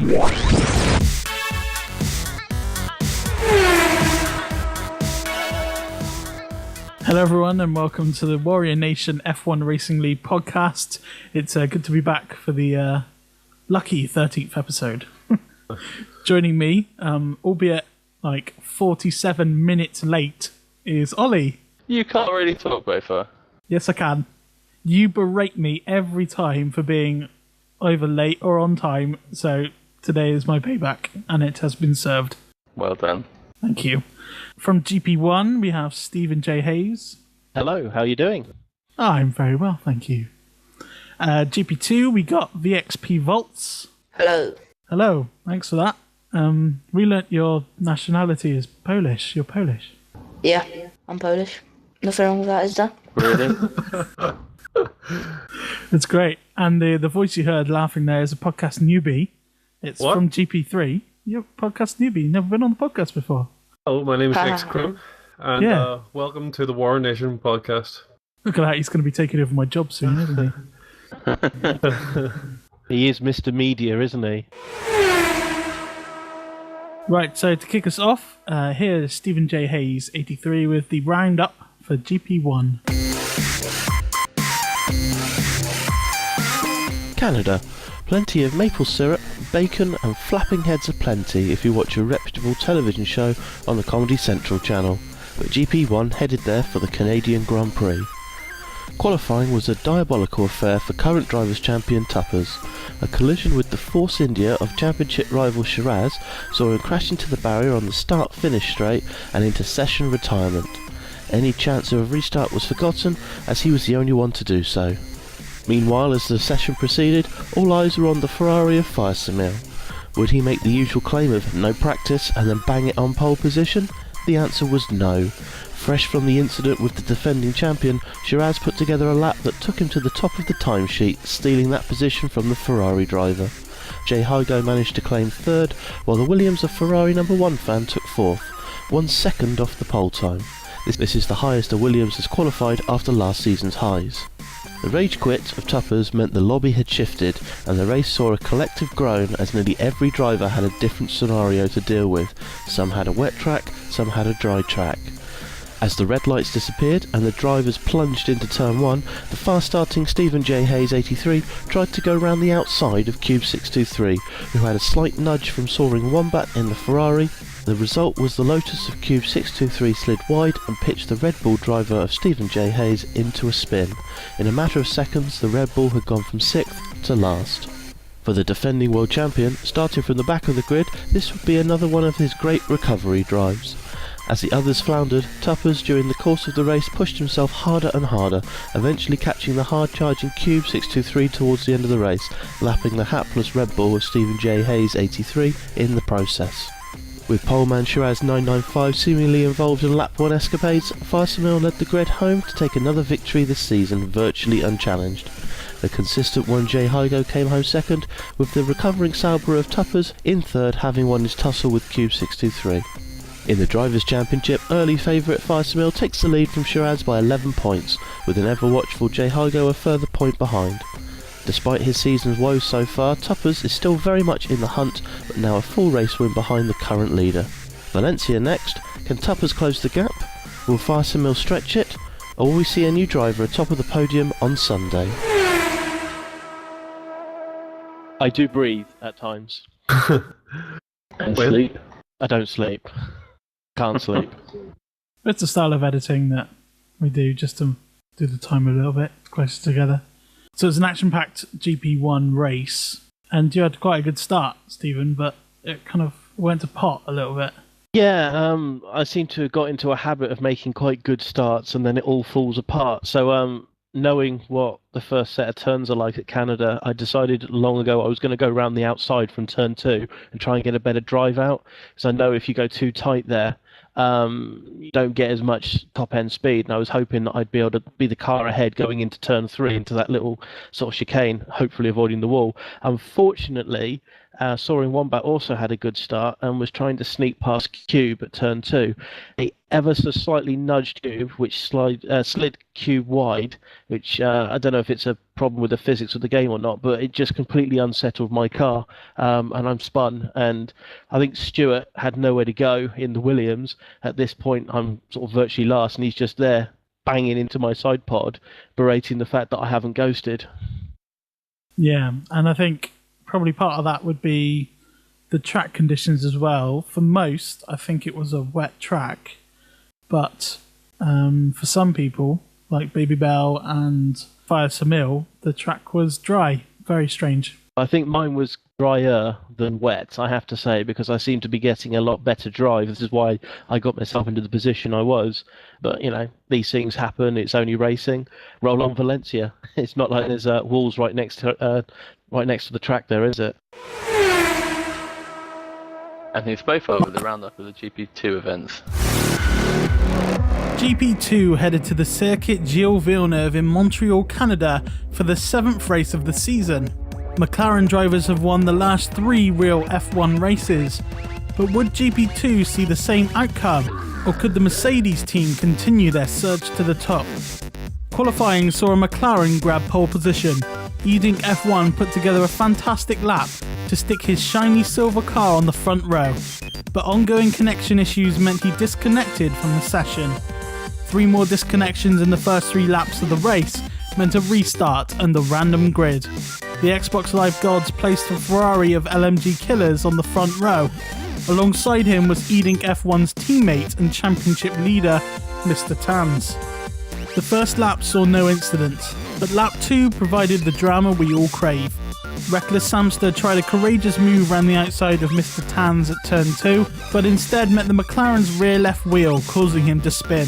Hello everyone and welcome to the Warrior Nation F1 Racing League podcast. It's good to be back for the lucky 13th episode. Joining me, albeit like 47 minutes late, is Ollie. You can't really talk, bowfar. Yes, I can. You berate me every time for being either late or on time, so today is my payback, and it has been served. Well done. Thank you. From GP1, we have Stephen J. Hayes. Hello, how are you doing? I'm very well, thank you. GP2, we got VXP Volts. Hello. Hello, thanks for that. We learnt your nationality is Polish. You're Polish. Yeah, I'm Polish. Nothing wrong with that, is there? Really? It's great. And the voice you heard laughing there is a podcast newbie. It's What? from GP3. You're a podcast newbie. You've never been on the podcast before. Hello, my name is X Crim, and Yeah. welcome to the Warrior Nation podcast. Look at that. He's going to be taking over my job soon, isn't he? He is Mr. Media, isn't he? Right, so to kick us off, here is Stephen J. Hayes, 83, with the roundup for GP1. Canada. Plenty of maple syrup, bacon and flapping heads aplenty if you watch a reputable television show on the Comedy Central channel. But GP1 headed there for the Canadian Grand Prix. Qualifying was a diabolical affair for current drivers' champion Tuppers. A collision with the Force India of championship rival Shiraz saw him crash into the barrier on the start-finish straight and into session retirement. Any chance of a restart was forgotten as he was the only one to do so. Meanwhile, as the session proceeded, all eyes were on the Ferrari of Fiersamil. Would he make the usual claim of no practice and then bang it on pole position? The answer was no. Fresh from the incident with the defending champion, Shiraz put together a lap that took him to the top of the timesheet, stealing that position from the Ferrari driver. Jay Hygo managed to claim third, while the Williams of Ferrari number 1 fan took fourth, 1 second off the pole time. This is the highest a Williams has qualified after last season's highs. The rage quit of Tuppers meant the lobby had shifted, and the race saw a collective groan as nearly every driver had a different scenario to deal with. Some had a wet track, some had a dry track. As the red lights disappeared and the drivers plunged into turn 1, the fast-starting Stephen J. Hayes 83 tried to go round the outside of Cube 623, who had a slight nudge from Soaring Wombat in the Ferrari. The result was the Lotus of Cube 623 slid wide and pitched the Red Bull driver of Stephen J. Hayes into a spin. In a matter of seconds, the Red Bull had gone from 6th to last. For the defending world champion, starting from the back of the grid, this would be another one of his great recovery drives. As the others floundered, Tuppers during the course of the race pushed himself harder and harder, eventually catching the hard-charging Cube 623 towards the end of the race, lapping the hapless Red Bull of Stephen J. Hayes 83 in the process. With poleman Shiraz 995 seemingly involved in lap 1 escapades, Fiersamil led the grid home to take another victory this season, virtually unchallenged. The consistent one Jay Hygo came home second, with the recovering Sauber of Tuppers in third, having won his tussle with Cube 623. In the Drivers' Championship, early favourite Fiersamil takes the lead from Shiraz by 11 points, with an ever-watchful Jay Hygo a further point behind. Despite his season's woes so far, Tuppers is still very much in the hunt, but now a full race win behind the current leader. Valencia next. Can Tuppers close the gap? Will Fiersamil stretch it? Or will we see a new driver atop of the podium on Sunday? I do breathe at times. And sleep. I don't sleep. Can't sleep. It's a style of editing that we do just to do the time a little bit closer together. So it's an action-packed GP1 race, and you had quite a good start, Stephen, but it kind of went to pot a little bit. Yeah, I seem to have got into a habit of making quite good starts, and then it all falls apart. So, knowing what the first set of turns are like at Canada, I decided long ago I was going to go around the outside from turn 2 and try and get a better drive out, because I know if you go too tight there, you don't get as much top-end speed, and I was hoping that I'd be able to be the car ahead going into turn 3, into that little sort of chicane, hopefully avoiding the wall. Unfortunately, Soaring Wombat also had a good start and was trying to sneak past Cube at turn 2. He ever so slightly nudged Cube, which slid Cube wide, which I don't know if it's a problem with the physics of the game or not, but it just completely unsettled my car, and I'm spun. And I think Stuart had nowhere to go in the Williams. At this point, I'm sort of virtually last, and he's just there banging into my side pod, berating the fact that I haven't ghosted. Yeah, and I think probably part of that would be the track conditions as well. For most, I think it was a wet track, but for some people, like Baby Bell and Fire Samil, the track was dry. Very strange. I think mine was drier than wet, I have to say, because I seem to be getting a lot better drive. This is why I got myself into the position I was. But, you know, these things happen. It's only racing. Roll on Valencia. It's not like there's walls right next to the track there, is it? And it's both over the roundup of the GP2 events. GP2 headed to the Circuit Gilles Villeneuve in Montreal, Canada for the 7th race of the season. McLaren drivers have won the last 3 real F1 races, but would GP2 see the same outcome, or could the Mercedes team continue their surge to the top? Qualifying saw a McLaren grab pole position. Edink F1 put together a fantastic lap to stick his shiny silver car on the front row, but ongoing connection issues meant he disconnected from the session. 3 more disconnections in the first 3 laps of the race meant a restart and the random grid. The Xbox Live gods placed a Ferrari of LMG killers on the front row. Alongside him was Edink F1's teammate and championship leader, Mr. Tans. The first lap saw no incidents, but lap 2 provided the drama we all crave. Reckless Samster tried a courageous move around the outside of Mr. Tans at turn 2, but instead met the McLaren's rear left wheel, causing him to spin.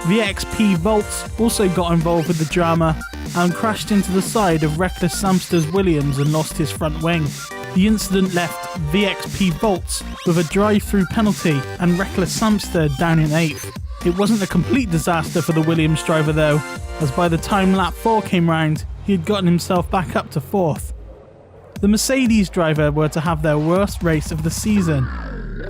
VXP Volts also got involved with the drama and crashed into the side of Reckless Samster's Williams and lost his front wing. The incident left VXP Volts with a drive-through penalty and Reckless Samster down in 8th. It wasn't a complete disaster for the Williams driver though, as by the time lap 4 came round, he had gotten himself back up to 4th. The Mercedes driver were to have their worst race of the season.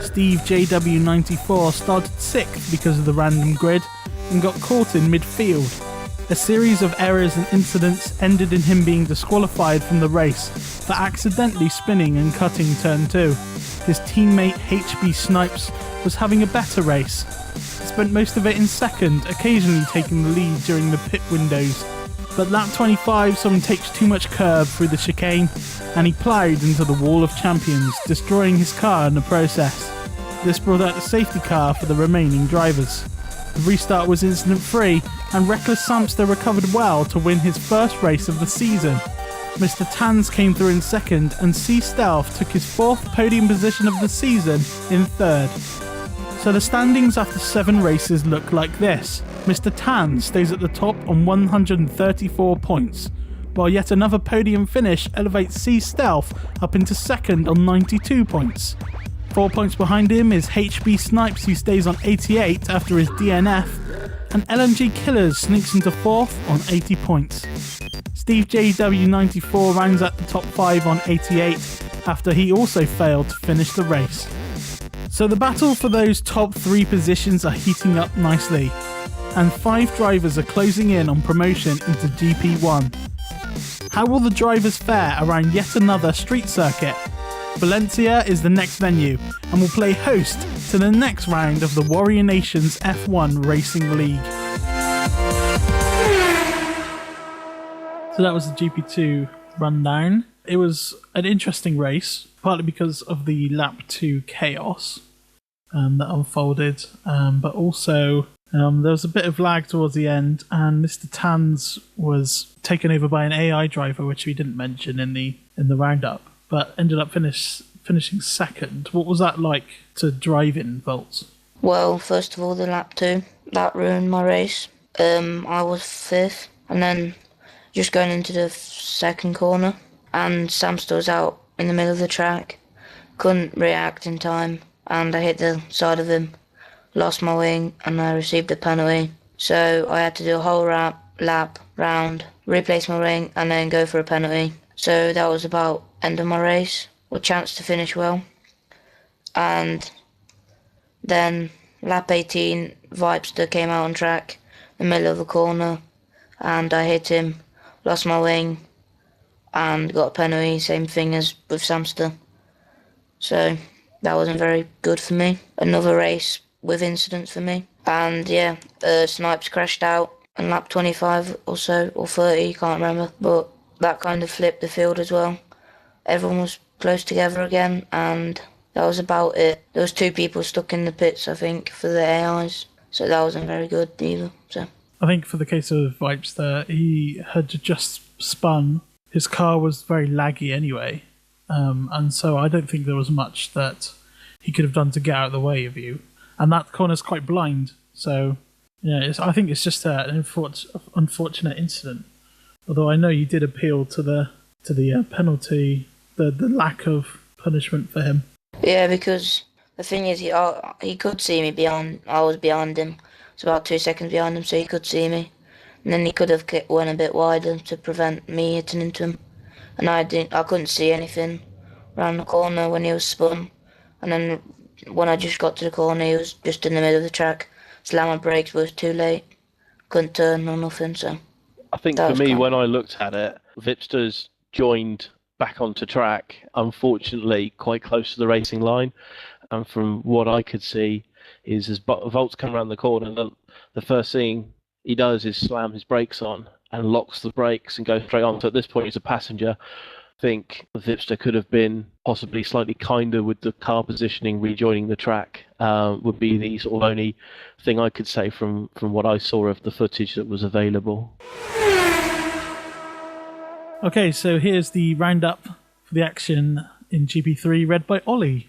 Steve JW94 started 6th because of the random grid and got caught in midfield. A series of errors and incidents ended in him being disqualified from the race for accidentally spinning and cutting turn 2. His teammate HB Snipes was having a better race. He spent most of it in 2nd, occasionally taking the lead during the pit windows. But lap 25 saw him take too much curb through the chicane and he ploughed into the wall of champions, destroying his car in the process. This brought out the safety car for the remaining drivers. The restart was incident-free, and Reckless Samster recovered well to win his first race of the season. Mr. Tans came through in 2nd, and C Stealth took his 4th podium position of the season in 3rd. So the standings after 7 races look like this. Mr. Tans stays at the top on 134 points, while yet another podium finish elevates C Stealth up into 2nd on 92 points. 4 points behind him is HB Snipes, who stays on 88 after his DNF, and LMG Killers sneaks into 4th on 80 points. Steve JW94 rounds out the top 5 on 88 after he also failed to finish the race. So the battle for those top 3 positions are heating up nicely, and 5 drivers are closing in on promotion into GP1. How will the drivers fare around yet another street circuit? Valencia is the next venue and will play host to the next round of the Warrior Nations F1 Racing League. So that was the GP2 rundown. It was an interesting race, partly because of the lap 2 chaos that unfolded, but also there was a bit of lag towards the end, and Mr. Tans was taken over by an AI driver, which we didn't mention in the roundup, but ended up finishing 2nd. What was that like to drive in, Volts? Well, first of all, the lap 2, that ruined my race. I was 5th, and then just going into the 2nd corner, and Samster was out in the middle of the track, couldn't react in time, and I hit the side of him, lost my wing, and I received a penalty. So I had to do a whole lap round, replace my wing, and then go for a penalty. So that was about end of my race. or chance to finish well. And then lap 18, Vipester came out on track, in the middle of the corner, and I hit him, lost my wing, and got a penalty, same thing as with Samster. So that wasn't very good for me. Another race with incidents for me. And yeah, Snipes crashed out on lap 25 or so, or 30, can't remember. But that kind of flipped the field as well. Everyone was close together again, and that was about it. There was 2 people stuck in the pits, I think, for the AIs. So that wasn't very good either. So I think for the case of Vipes there, he had just spun. His car was very laggy anyway. And so I don't think there was much that he could have done to get out of the way of you. And that corner's quite blind. So, yeah, I think it's just an unfortunate incident. Although I know you did appeal to the penalty, the lack of punishment for him. yeah, because the thing is, he could see me beyond. I was behind him. It's about 2 seconds behind him, so he could see me. And then he could have went a bit wider to prevent me hitting into him. And I couldn't see anything around the corner when he was spun. And then when I just got to the corner, he was just in the middle of the track. Slammed my brakes, but it was too late. Couldn't turn or nothing, so... I think for me, when I looked at it, Vipster's joined back onto track, unfortunately, quite close to the racing line. And from what I could see, is as Volt's come around the corner, the first thing he does is slam his brakes on and locks the brakes and goes straight on. So at this point, he's a passenger. I think Vipster could have been possibly slightly kinder with the car positioning, rejoining the track, would be the sort of only thing I could say from what I saw of the footage that was available. Okay, so here's the roundup for the action in GP3, read by Ollie.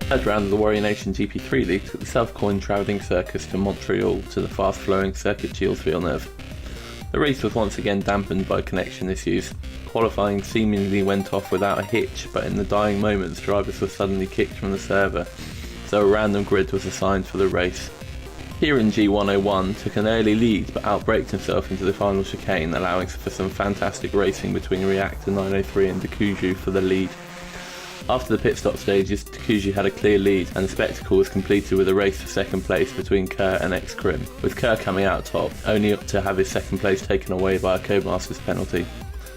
Third round of the Warrior Nation GP3 League took the self-coined travelling circus to Montreal to the fast-flowing Circuit Gilles Villeneuve. The race was once again dampened by connection issues. Qualifying seemingly went off without a hitch, but in the dying moments drivers were suddenly kicked from the server, so a random grid was assigned for the race. Here in G101 took an early lead but outbraked himself into the final chicane, allowing for some fantastic racing between Reactor 903 and Decuju for the lead. After the pit stop stages, Decuju had a clear lead and the spectacle was completed with a race for second place between Kerr and X-Crim, with Kerr coming out top, only to have his second place taken away by a Codemasters penalty.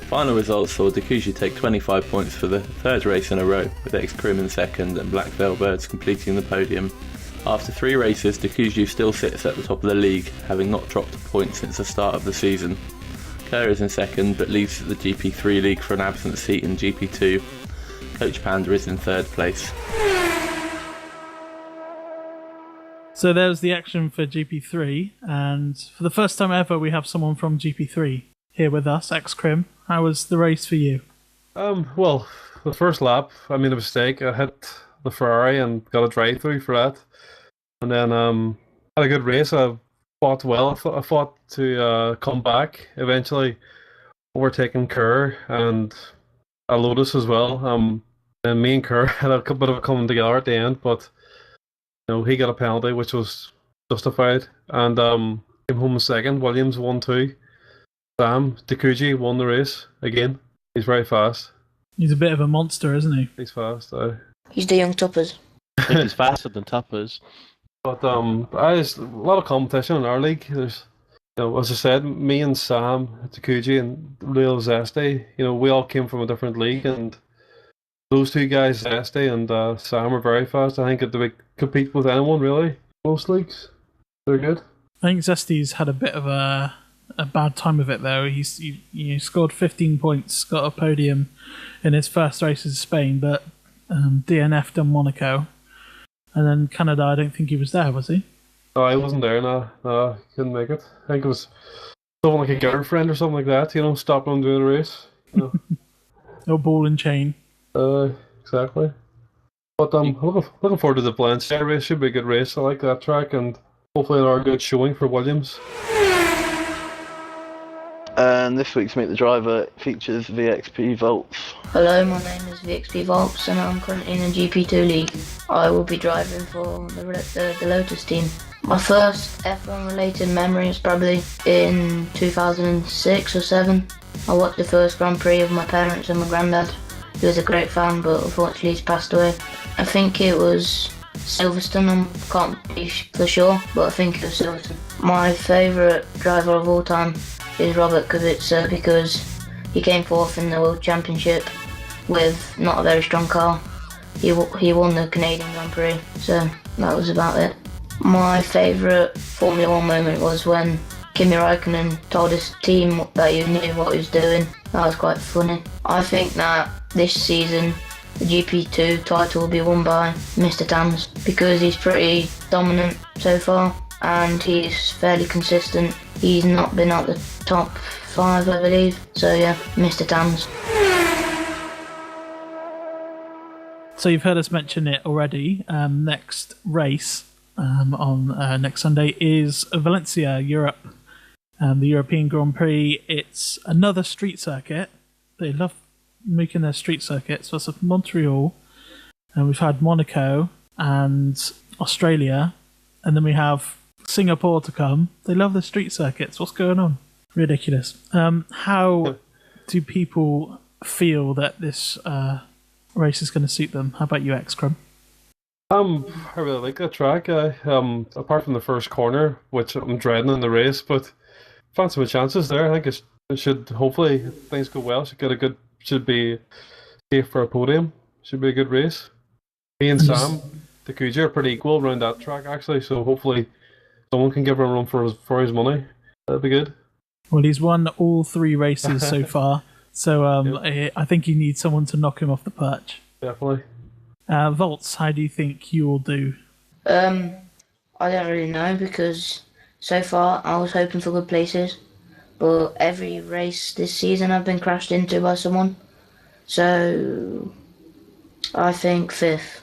Final results saw Decuju take 25 points for the third race in a row, with X-Crim in second and Black Veil Birds completing the podium. After 3 races, Decuju still sits at the top of the league, having not dropped a point since the start of the season. Kerr is in second but leaves the GP3 league for an absent seat in GP2. Coach Panda is in third place. So there's the action for GP3, and for the first time ever we have someone from GP3 here with us, X-Crim. How was the race for you? Well, the first lap, I made a mistake. I hit the Ferrari and got a drive-through for that. And then had a good race. I fought well. I fought to come back, eventually overtaking Kerr and a Lotus as well. And me and Kerr had a bit of a coming together at the end, but he got a penalty, which was justified, and came home in second. Williams won 2. Sam Decuju won the race again. He's very fast. He's a bit of a monster, isn't he? He's fast. he's the young Tuppers. I think he's faster than Tuppers. But there's a lot of competition in our league. There's, as I said, me and Sam Decuju and Real Zesty. We all came from a different league, and those 2 guys, Zesty and Sam, are very fast. I think they compete with anyone really. Most leagues, they're good. I think Zesty's had a bit of a bad time of it though. He scored 15 points, got a podium in his first race in Spain, but DNF'd in Monaco. And then Canada, I don't think he was there, was he? No, I wasn't there, no, couldn't make it. I think it was someone like a girlfriend or something like that, stopping him doing the race. No ball and chain. Exactly. But I'm looking forward to the Valencia race. Should be a good race. I like that track, and hopefully another good showing for Williams. And this week's Meet the Driver features VXP Volts. Hello, my name is VXP Volks and I'm currently in the GP2 league. I will be driving for the Lotus team. My first F1 related memory is probably in 2006 or 7. I watched the first Grand Prix with my parents and my granddad. He was a great fan, but unfortunately he's passed away. I think it was Silverstone, I can't be for sure, but I think it was Silverstone. My favourite driver of all time is Robert Kubica because he came fourth in the World Championship with not a very strong car. He won the Canadian Grand Prix, so that was about it. My favourite Formula 1 moment was when Kimi Raikkonen told his team that he knew what he was doing. That was quite funny. I think that this season the GP2 title will be won by Mr. Tams because he's pretty dominant so far and he's fairly consistent. He's not been at the top 5, I believe. So yeah, Mr. Tams. So you've heard us mention it already. Next race on next Sunday is Valencia, Europe. The European Grand Prix. It's another street circuit. They love making their street circuits. So it's Montreal, and we've had Monaco and Australia, and then we have Singapore to come. They love the street circuits. What's going on? Ridiculous. How do people feel that this race is going to suit them? How about you, X-Crum? I really like that track. Apart from the first corner, which I'm dreading in the race, but fancy my chances there. I think it should, hopefully, if things go well, should be safe for a podium. Should be a good race. Me and Sam Takuja are pretty equal around that track, actually, so hopefully someone can give him a run for his money. That'd be good. Well, he's won all 3 races so far, so Yep. I think you need someone to knock him off the perch. Definitely. Volts, how do you think you'll do? I don't really know because so far I was hoping for good places, but every race this season I've been crashed into by someone. So I think 5th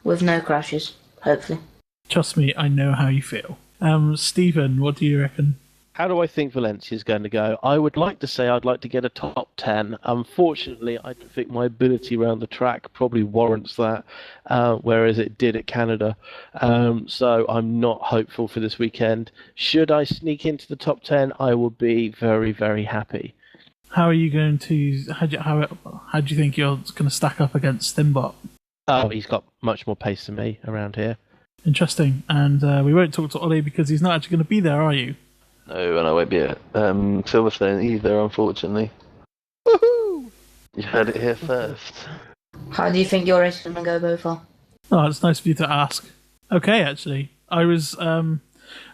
with no crashes, hopefully. Trust me, I know how you feel. Stephen, what do you reckon? How do I think Valencia's going to go? I would like to say I'd like to get a top 10. Unfortunately, I don't think my ability around the track probably warrants that, whereas it did at Canada. So I'm not hopeful for this weekend. Should I sneak into the top 10, I will be very, very happy. How are you going to? How do you think you're going to stack up against Thimbot? Oh, he's got much more pace than me around here. Interesting. And we won't talk to Ollie because he's not actually going to be there, are you? No, and I won't be at Silverstone either, unfortunately. Woohoo! You heard it here first. How do you think your race is going to go, bowfar? Oh, it's nice of you to ask. Okay, actually, I was. I've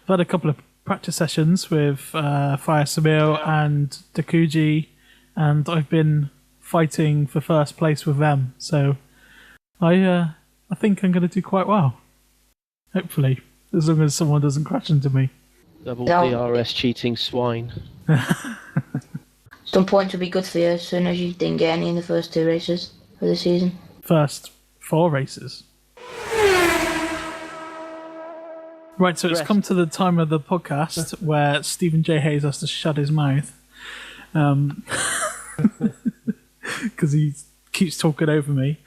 had a couple of practice sessions with Fire Samil and Dakuji, and I've been fighting for first place with them. So I think I'm going to do quite well. Hopefully, as long as someone doesn't crash into me. Double Yeah. DRS cheating swine. Some points would be good for you as soon as you didn't get any in the first 2 races of the season. First 4 races. Right, so it's come to the time of the podcast where Stephen J. Hayes has to shut his mouth. Because he keeps talking over me.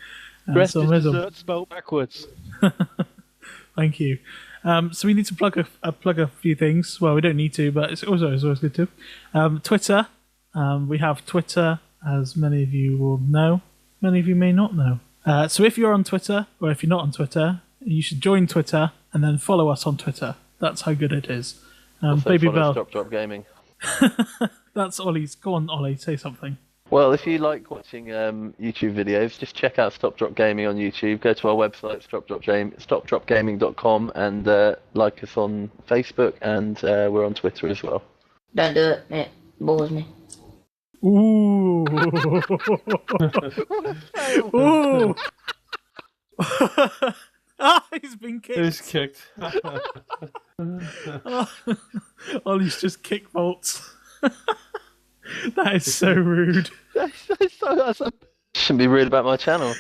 Rest so I is may as well- dessert spelled backwards. Thank you. So we need to plug a few things. Well, we don't need to, but it's always good to. Twitter. We have Twitter, as many of you will know. Many of you may not know. So if you're on Twitter, or if you're not on Twitter, you should join Twitter and then follow us on Twitter. That's how good it is. Also Baby follow Bell. Stop Gaming. That's Ollie's. Go on, Ollie, say something. Well, if you like watching YouTube videos, just check out Stop Drop Gaming on YouTube. Go to our website, stopdropgaming.com, and like us on Facebook, and we're on Twitter as well. Don't do it, it bores me. Ooh. Ooh. He's been kicked. He's kicked. Ollie's just kick Volts. That is so rude. Shouldn't be rude about my channel.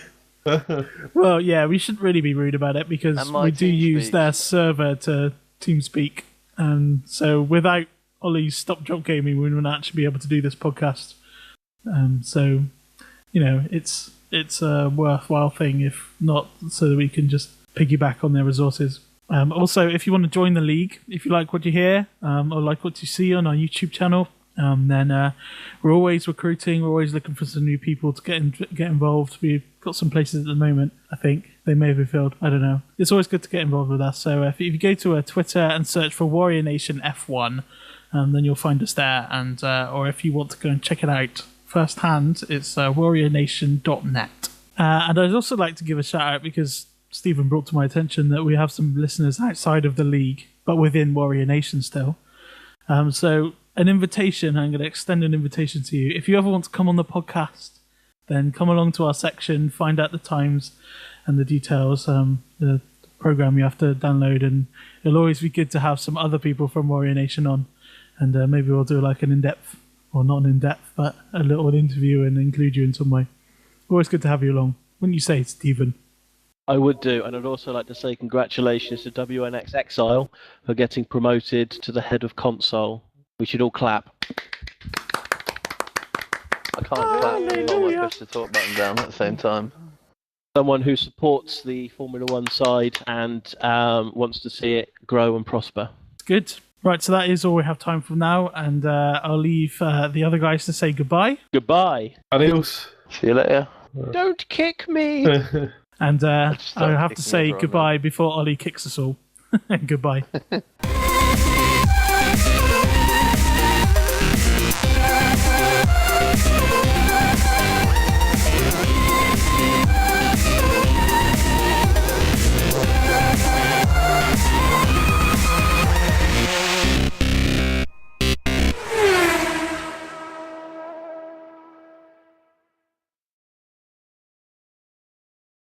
Well, yeah, we shouldn't really be rude about it because And my we do use TeamSpeak. their server to TeamSpeak. And so without Ollie's Stop Drop Gaming, we wouldn't actually be able to do this podcast. So, it's a worthwhile thing, if not so that we can just piggyback on their resources. Also, if you want to join the league, if you like what you hear or like what you see on our YouTube channel, then we're always recruiting. We're always looking for some new people to get involved. We've got some places at the moment. I think they may have been filled. I don't know. It's always good to get involved with us. So if you go to Twitter and search for Warrior Nation F1, then you'll find us there. And or if you want to go and check it out firsthand, it's warriornation.net. And I'd also like to give a shout out, because Stephen brought to my attention that we have some listeners outside of the league, but within Warrior Nation still. So an invitation, I'm going to extend an invitation to you. If you ever want to come on the podcast, then come along to our section, find out the times and the details, the program you have to download, and it'll always be good to have some other people from Warrior Nation on, and maybe we'll do like an in-depth, or not an in-depth, but a little interview and include you in some way. Always good to have you along. Wouldn't you say, Stephen? I would do, and I'd also like to say congratulations to WNX Exile for getting promoted to the head of console. We should all clap. I can't clap. I'm not my push the talk button down at the same time. Someone who supports the Formula One side and wants to see it grow and prosper. Good. Right, so that is all we have time for now, and I'll leave the other guys to say goodbye. Goodbye. Adios. See you later. Don't kick me. And I have to say everyone goodbye before Ollie kicks us all. Goodbye.